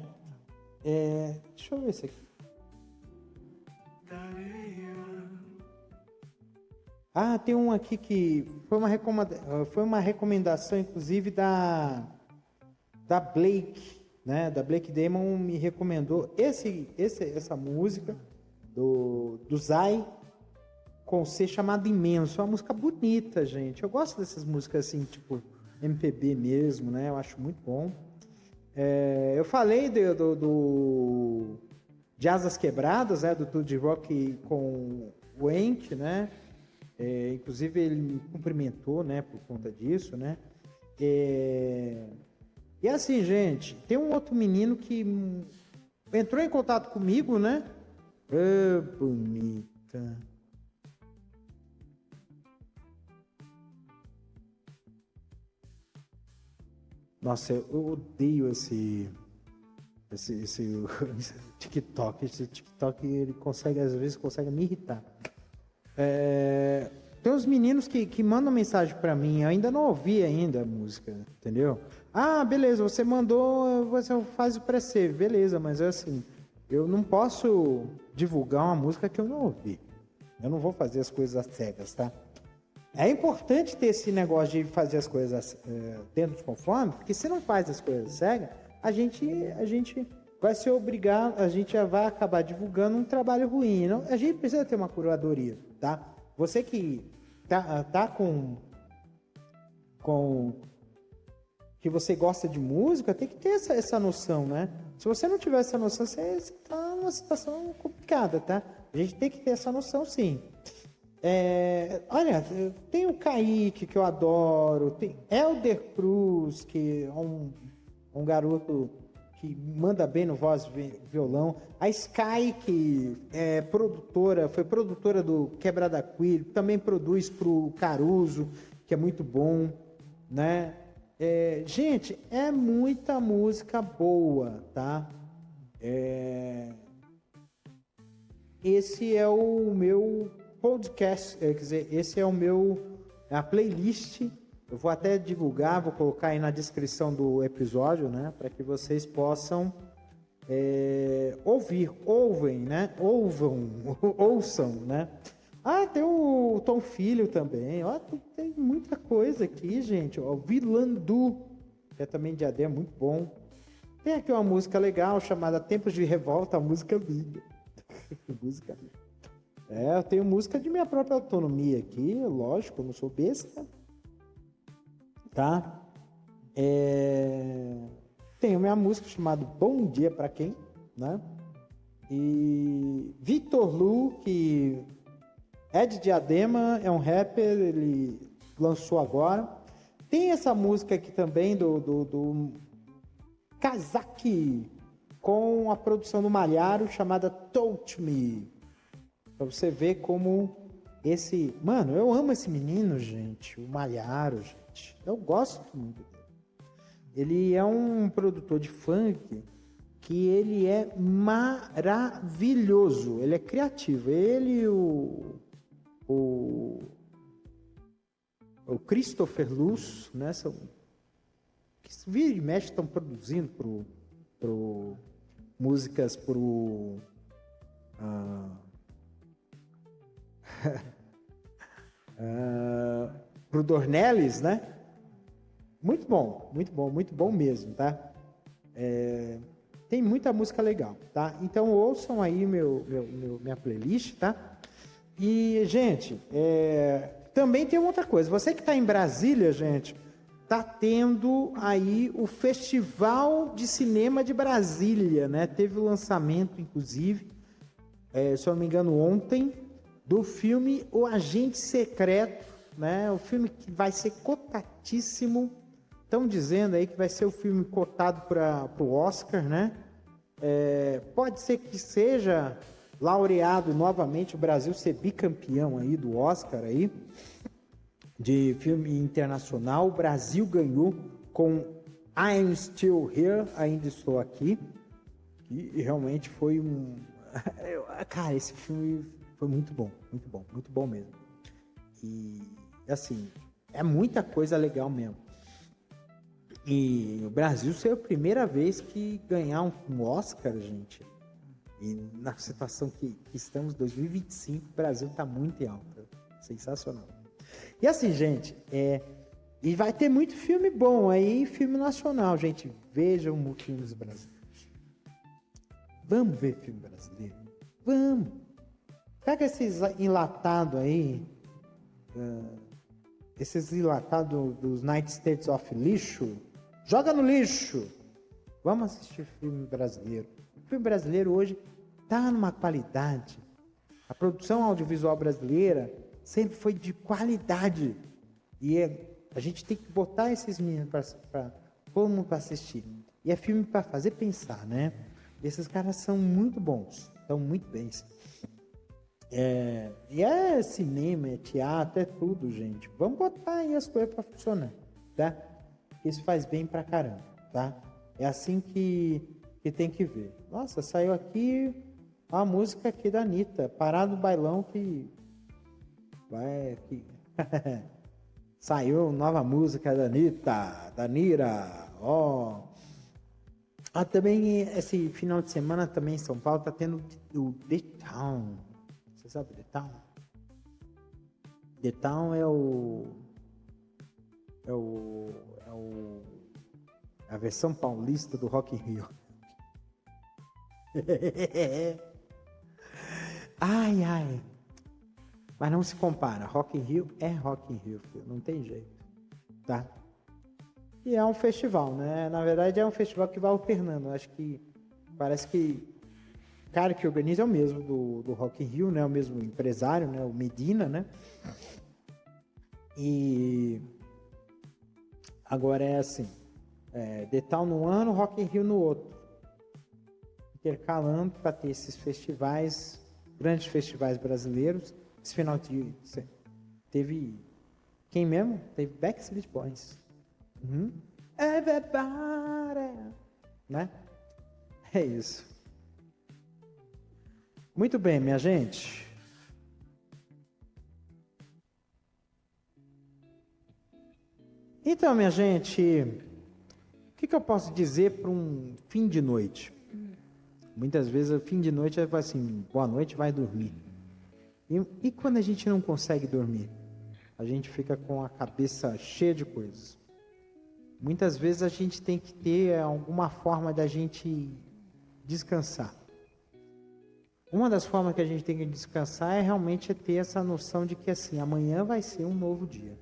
Deixa eu ver isso aqui. Tem um aqui que foi uma recomendação, inclusive, da Blake, né? Da Blake Damon me recomendou essa música do Zay com C chamada Imenso. É uma música bonita, gente. Eu gosto dessas músicas assim, tipo MPB mesmo, né? Eu acho muito bom. Eu falei de Asas Quebradas, né? Do Tudy Rock com o Enk, né? Inclusive ele me cumprimentou, né? Por conta disso, né? E assim, gente, tem um outro menino que entrou em contato comigo, né? Bonita. Nossa, eu odeio esse TikTok. Esse TikTok, ele consegue, às vezes, consegue me irritar. Tem uns meninos que mandam mensagem pra mim, eu ainda não ouvi ainda a música, entendeu? Ah, beleza, você mandou, você faz o pré-save, beleza, mas assim, eu não posso divulgar uma música que eu não ouvi. Eu não vou fazer as coisas às cegas, tá? É importante ter esse negócio de fazer as coisas dentro dos conformes, porque se não faz as coisas cegas, a gente vai ser obrigado, a gente já vai acabar divulgando um trabalho ruim. Não? A gente precisa ter uma curadoria, tá? Você que tá com que você gosta de música, tem que ter essa noção, né? Se você não tiver essa noção, você tá numa situação complicada, tá? A gente tem que ter essa noção, sim. Olha, tem o Kaique, que eu adoro, tem Elder Cruz, que é um garoto que manda bem no voz e violão. A Sky, que foi produtora do Quebrada Queer, também produz pro Caruso, que é muito bom, né? Gente, é muita música boa, tá? Esse é o meu podcast, quer dizer, esse é a playlist. Eu vou até divulgar, vou colocar aí na descrição do episódio, né, para que vocês possam ouvem, né, ouçam, né. Ah, tem o Tom Filho também, ó, tem muita coisa aqui, gente, ó, o Vilandu, que é também de AD, é muito bom. Tem aqui uma música legal chamada Tempos de Revolta, a música minha. Música minha. Eu tenho música de minha própria autonomia aqui, lógico, eu não sou besta. Tá? Tenho minha música chamada Bom Dia Pra Quem, né? E Victor Lu, que é de Diadema, é um rapper, ele lançou agora. Tem essa música aqui também do Kazaki, com a produção do Malharo, chamada Touch Me. Pra você ver como esse... Mano, eu amo esse menino, gente. O Malharo, gente. Eu gosto muito dele. Ele é um produtor de funk que ele é maravilhoso. Ele é criativo. Ele e o Christopher Luz, né? Que vira e mexe estão produzindo músicas pro Dornelles, né? Muito bom, muito bom, muito bom mesmo, tá? Tem muita música legal, tá? Então ouçam aí minha playlist, tá? E, gente, também tem outra coisa. Você que está em Brasília, gente, tá tendo aí o Festival de Cinema de Brasília, né? Teve o lançamento, inclusive, se eu não me engano, ontem, do filme O Agente Secreto, né? O filme que vai ser cotadíssimo. Estão dizendo aí que vai ser o filme cotado para o Oscar, né? Pode ser que seja laureado novamente, o Brasil ser bicampeão aí do Oscar aí, de filme internacional. O Brasil ganhou com I'm Still Here, Ainda Estou Aqui, que realmente foi cara, esse filme foi muito bom mesmo. E, assim, é muita coisa legal mesmo. E o Brasil foi a primeira vez que ganhar um Oscar, gente. E na situação que estamos, 2025, o Brasil está muito em alta. Sensacional. E assim, gente, e vai ter muito filme bom aí, filme nacional, gente. Vejam filmes brasileiros. Vamos ver filme brasileiro? Vamos. Pega esses enlatados aí, esses enlatados dos United States of lixo, joga no lixo. Vamos assistir filme brasileiro. O filme brasileiro hoje está numa qualidade. A produção audiovisual brasileira sempre foi de qualidade. E a gente tem que botar esses meninos Todo mundo para assistir. E é filme para fazer pensar, né? Esses caras são muito bons, estão muito bem. E é cinema, é teatro, é tudo, gente. Vamos botar aí as coisas para funcionar, tá? Isso faz bem pra caramba, tá? É assim que tem que ver. Nossa, saiu aqui a música aqui da Anitta, Parado do Bailão, que vai aqui. Saiu nova música da Anitta, da Nira, ó. Também esse final de semana também em São Paulo tá tendo o The Town. Você sabe The Town? The Town é a versão paulista do Rock in Rio. Ai, ai. Mas não se compara. Rock in Rio é Rock in Rio, filho. Não tem jeito, tá? E é um festival, né? Na verdade é um festival que vai alternando. Acho que parece que o cara que organiza é o mesmo do Rock in Rio, né? O mesmo empresário, né? O Medina, né? E agora é assim, The Town num ano, Rock in Rio no outro. Intercalando para ter esses festivais, grandes festivais brasileiros. Esse final de teve quem mesmo? Teve Backstreet Boys. Everybody, né? É isso. Muito bem, minha gente. Então, minha gente, o que eu posso dizer para um fim de noite? Muitas vezes, o fim de noite é assim, boa noite, vai dormir. E quando a gente não consegue dormir? A gente fica com a cabeça cheia de coisas. Muitas vezes a gente tem que ter alguma forma da gente descansar. Uma das formas que a gente tem que descansar é realmente ter essa noção de que assim, amanhã vai ser um novo dia.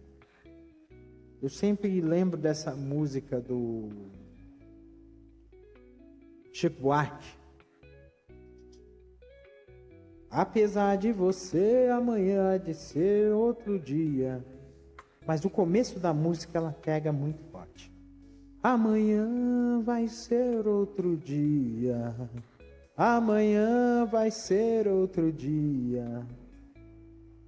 Eu sempre lembro dessa música do Chico Buarque. Apesar de você, amanhã há de ser outro dia. Mas o começo da música ela pega muito forte. Amanhã vai ser outro dia. Amanhã vai ser outro dia.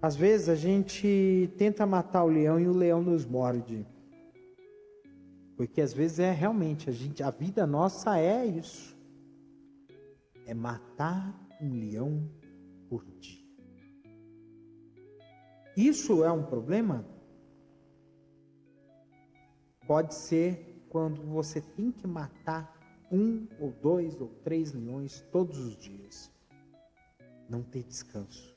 Às vezes a gente tenta matar o leão e o leão nos morde. Porque às vezes é realmente, a vida nossa é isso. É matar um leão por dia. Isso é um problema? Pode ser quando você tem que matar 1 ou 2 ou 3 leões todos os dias. Não ter descanso.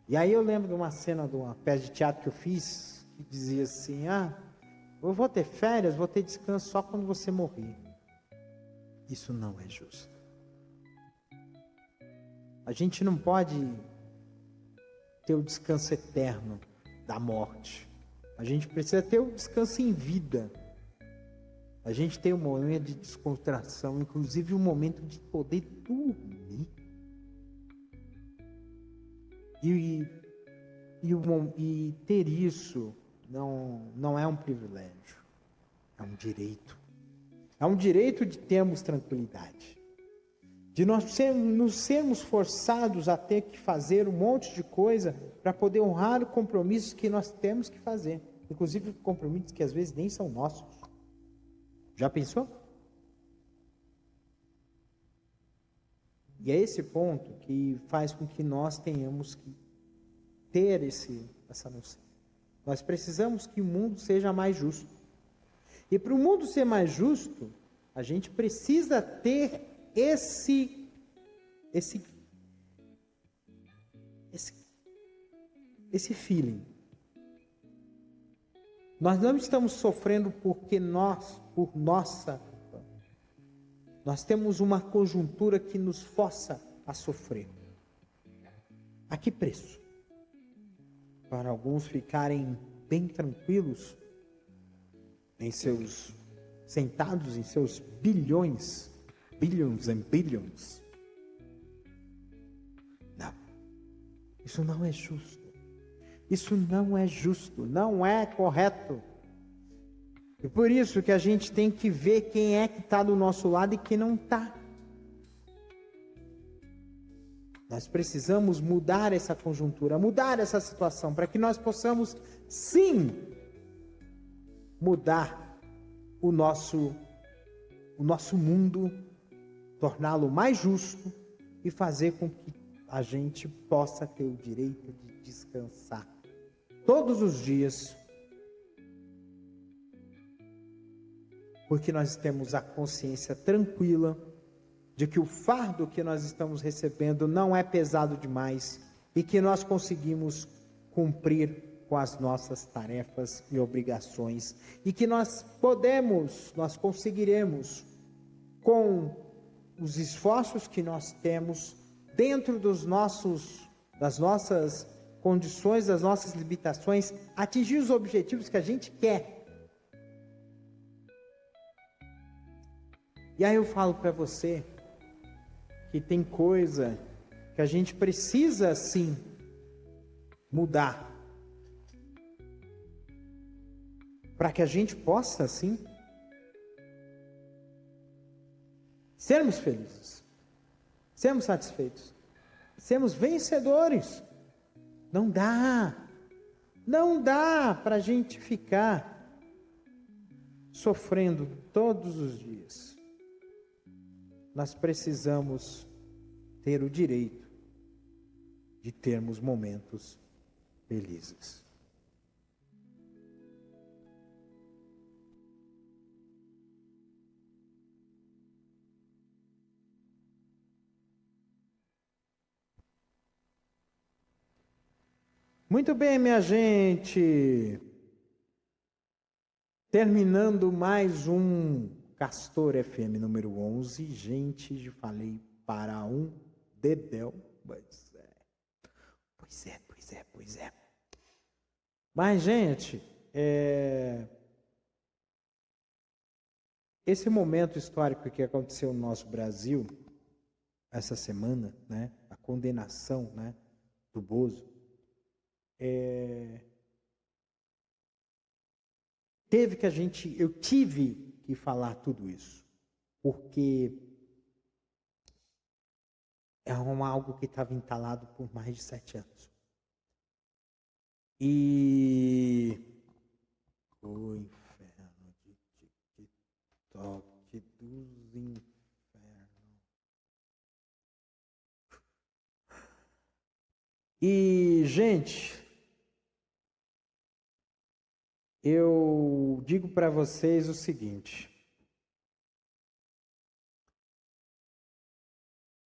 E aí eu lembro de uma cena de uma peça de teatro que eu fiz, que dizia assim, eu vou ter férias, vou ter descanso só quando você morrer. Isso não é justo. A gente não pode ter o descanso eterno da morte. A gente precisa ter o descanso em vida. A gente tem um momento de descontração, inclusive um momento de poder dormir. E ter isso não é um privilégio, é um direito. É um direito de termos tranquilidade. De nos sermos forçados a ter que fazer um monte de coisa para poder honrar os compromissos que nós temos que fazer. Inclusive compromissos que às vezes nem são nossos. Já pensou? E é esse ponto que faz com que nós tenhamos que ter essa noção. Nós precisamos que o mundo seja mais justo. E para o mundo ser mais justo, a gente precisa ter esse feeling. Nós não estamos sofrendo porque nós temos uma conjuntura que nos força a sofrer. A que preço? Para alguns ficarem bem tranquilos sentados em seus billions and billions. Não. Isso não é justo. Isso não é justo, não é correto. E por isso que a gente tem que ver quem é que está do nosso lado e quem não está. Nós precisamos mudar essa conjuntura, mudar essa situação, para que nós possamos, sim, mudar o nosso mundo, torná-lo mais justo e fazer com que a gente possa ter o direito de descansar todos os dias, porque nós temos a consciência tranquila de que o fardo que nós estamos recebendo não é pesado demais e que nós conseguimos cumprir com as nossas tarefas e obrigações e que nós conseguiremos, com os esforços que nós temos, dentro das nossas condições, das nossas limitações, atingir os objetivos que a gente quer. E aí eu falo para você que tem coisa que a gente precisa, sim, mudar, para que a gente possa, assim, sermos felizes, sermos satisfeitos, sermos vencedores. Não dá para a gente ficar sofrendo todos os dias. Nós precisamos ter o direito de termos momentos felizes. Muito bem, minha gente. Terminando mais um Castor FM número 11. Gente, já falei para um dedéu. Pois é. Mas, gente, esse momento histórico que aconteceu no nosso Brasil, essa semana, né, a condenação, né, do Bozo, eu tive que falar tudo isso, porque é algo que estava entalado por mais de 7 anos. E o inferno de TikTok dos infernos. E, gente, eu digo para vocês o seguinte: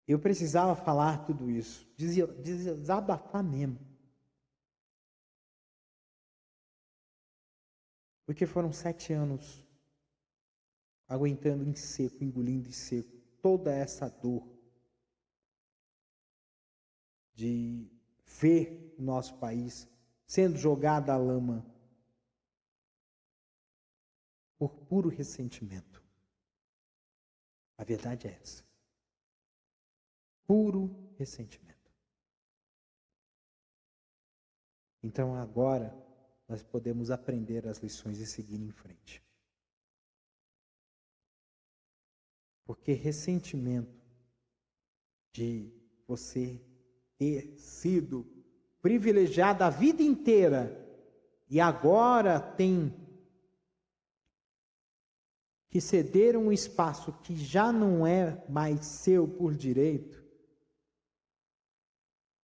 eu precisava falar tudo isso, desabafar mesmo. Porque foram 7 anos aguentando em seco, engolindo em seco toda essa dor de ver o nosso país sendo jogado à lama por puro ressentimento. A verdade é essa. Puro ressentimento. Então agora nós podemos aprender as lições e seguir em frente. Porque ressentimento de você ter sido privilegiado a vida inteira e agora tem que ceder um espaço que já não é mais seu por direito,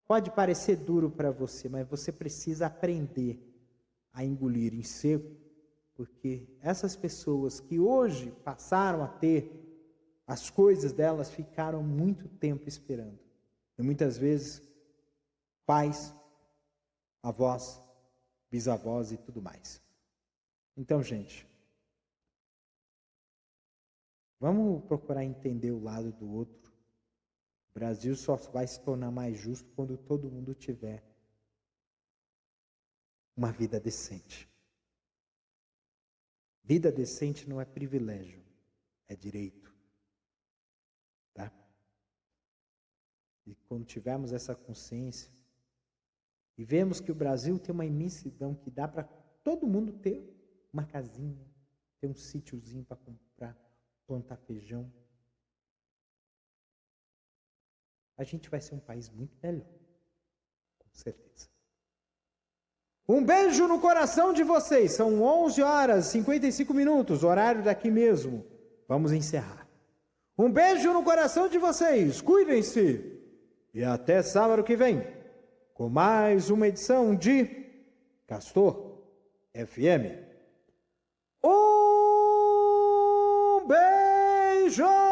pode parecer duro para você, mas você precisa aprender a engolir em seco, porque essas pessoas que hoje passaram a ter as coisas delas ficaram muito tempo esperando. E muitas vezes, pais, avós, bisavós e tudo mais. Então, gente, vamos procurar entender o lado do outro. O Brasil só vai se tornar mais justo quando todo mundo tiver uma vida decente. Vida decente não é privilégio, é direito. Tá? E quando tivermos essa consciência e vemos que o Brasil tem uma imensidão que dá para todo mundo ter uma casinha, ter um sítiozinho para comprar, plantar feijão. A gente vai ser um país muito melhor, com certeza. Um beijo no coração de vocês. São 11h55, horário daqui mesmo. Vamos encerrar. Um beijo no coração de vocês. Cuidem-se. E até sábado que vem, com mais uma edição de Castor FM. Um beijo!